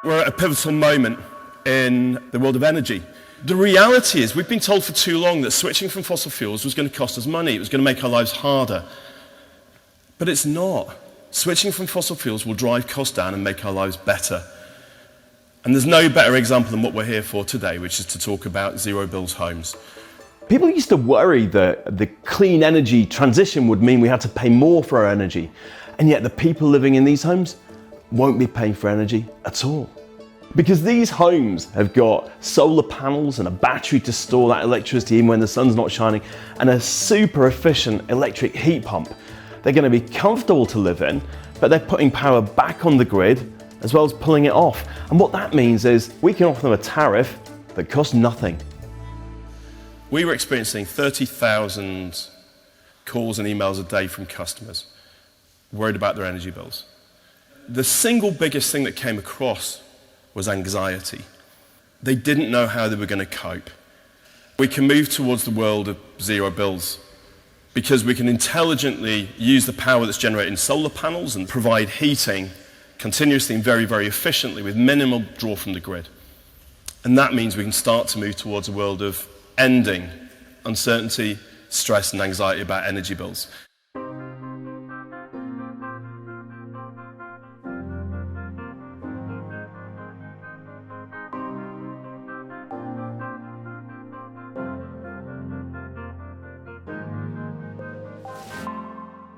We're at a pivotal moment in the world of energy. The reality is we've been told for too long that switching from fossil fuels was going to cost us money, it was going to make our lives harder. But it's not. Switching from fossil fuels will drive costs down and make our lives better. And there's no better example than what we're here for today, which is to talk about zero bills homes. People used to worry that the clean energy transition would mean we had to pay more for our energy, and yet the people living in these homes won't be paying for energy at all. Because these homes have got solar panels and a battery to store that electricity even when the sun's not shining, and a super efficient electric heat pump. They're going to be comfortable to live in, but they're putting power back on the grid as well as pulling it off. And what that means is we can offer them a tariff that costs nothing. We were experiencing 30,000 calls and emails a day from customers worried about their energy bills. The single biggest thing that came across was anxiety. They didn't know how they were going to cope. We can move towards the world of zero bills because we can intelligently use the power that's generated in solar panels and provide heating continuously and very, very efficiently with minimal draw from the grid. And that means we can start to move towards a world of ending uncertainty, stress and anxiety about energy bills.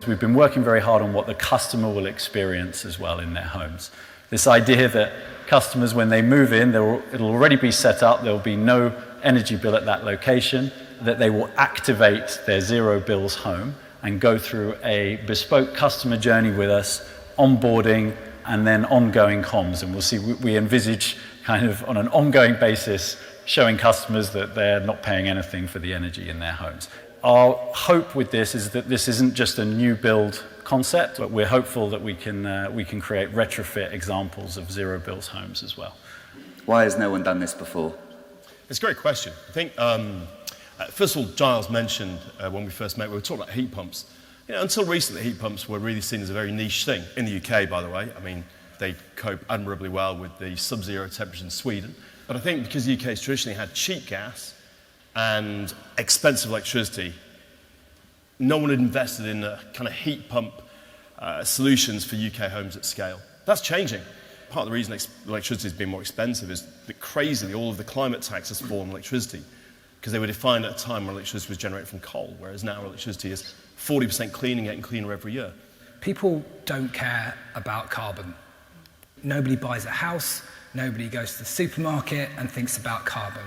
We've been working very hard on what the customer will experience as well in their homes. This idea that customers, when they move in, it'll already be set up, there'll be no energy bill at that location, that they will activate their zero bills home and go through a bespoke customer journey with us, onboarding and then ongoing comms. And we'll see, we envisage kind of on an ongoing basis showing customers that they're not paying anything for the energy in their homes. Our hope with this is that this isn't just a new build concept, but we're hopeful that we can create retrofit examples of zero bills homes as well. Why has no one done this before? It's a great question. I think, first of all, Giles mentioned when we first met, we were talking about heat pumps. You know, until recently, heat pumps were really seen as a very niche thing. In the UK, by the way, I mean, they cope admirably well with the sub-zero temperatures in Sweden. But I think because the UK has traditionally had cheap gas and expensive electricity, no one had invested in a kind of heat pump solutions for UK homes at scale. That's changing. Part of the reason electricity has been more expensive is that crazily all of the climate taxes fall on electricity because they were defined at a time when electricity was generated from coal, whereas now electricity is 40% cleaner, getting cleaner every year. People don't care about carbon. Nobody buys a house, nobody goes to the supermarket and thinks about carbon.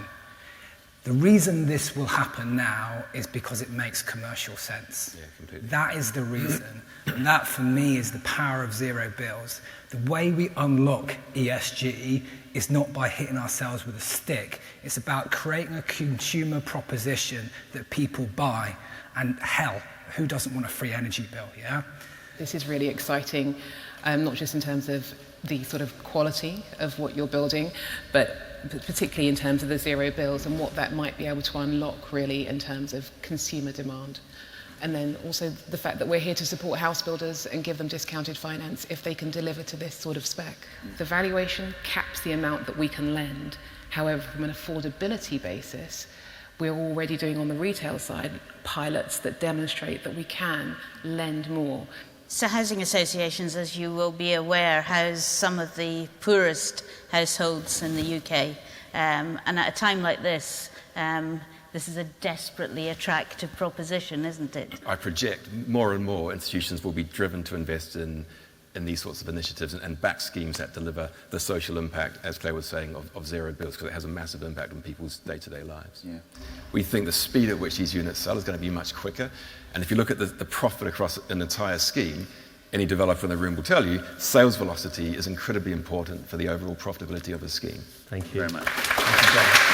The reason this will happen now is because it makes commercial sense. Yeah, completely. That is the reason. And that, for me, is the power of zero bills. The way we unlock ESG is not by hitting ourselves with a stick. It's about creating a consumer proposition that people buy. And hell, who doesn't want a free energy bill, yeah? This is really exciting, not just in terms of the sort of quality of what you're building, but particularly in terms of the zero bills and what that might be able to unlock really in terms of consumer demand. And then also the fact that we're here to support house builders and give them discounted finance if they can deliver to this sort of spec. The valuation caps the amount that we can lend. However, from an affordability basis, we're already doing on the retail side pilots that demonstrate that we can lend more. So housing associations, as you will be aware, house some of the poorest households in the UK. And at a time like this, this is a desperately attractive proposition, isn't it? I project more and more institutions will be driven to invest in these sorts of initiatives and back schemes that deliver the social impact, as Claire was saying, of zero bills, because it has a massive impact on people's day-to-day lives. Yeah. We think the speed at which these units sell is going to be much quicker. And if you look at the profit across an entire scheme, any developer in the room will tell you sales velocity is incredibly important for the overall profitability of a scheme. Thank you very much. Thank you, John.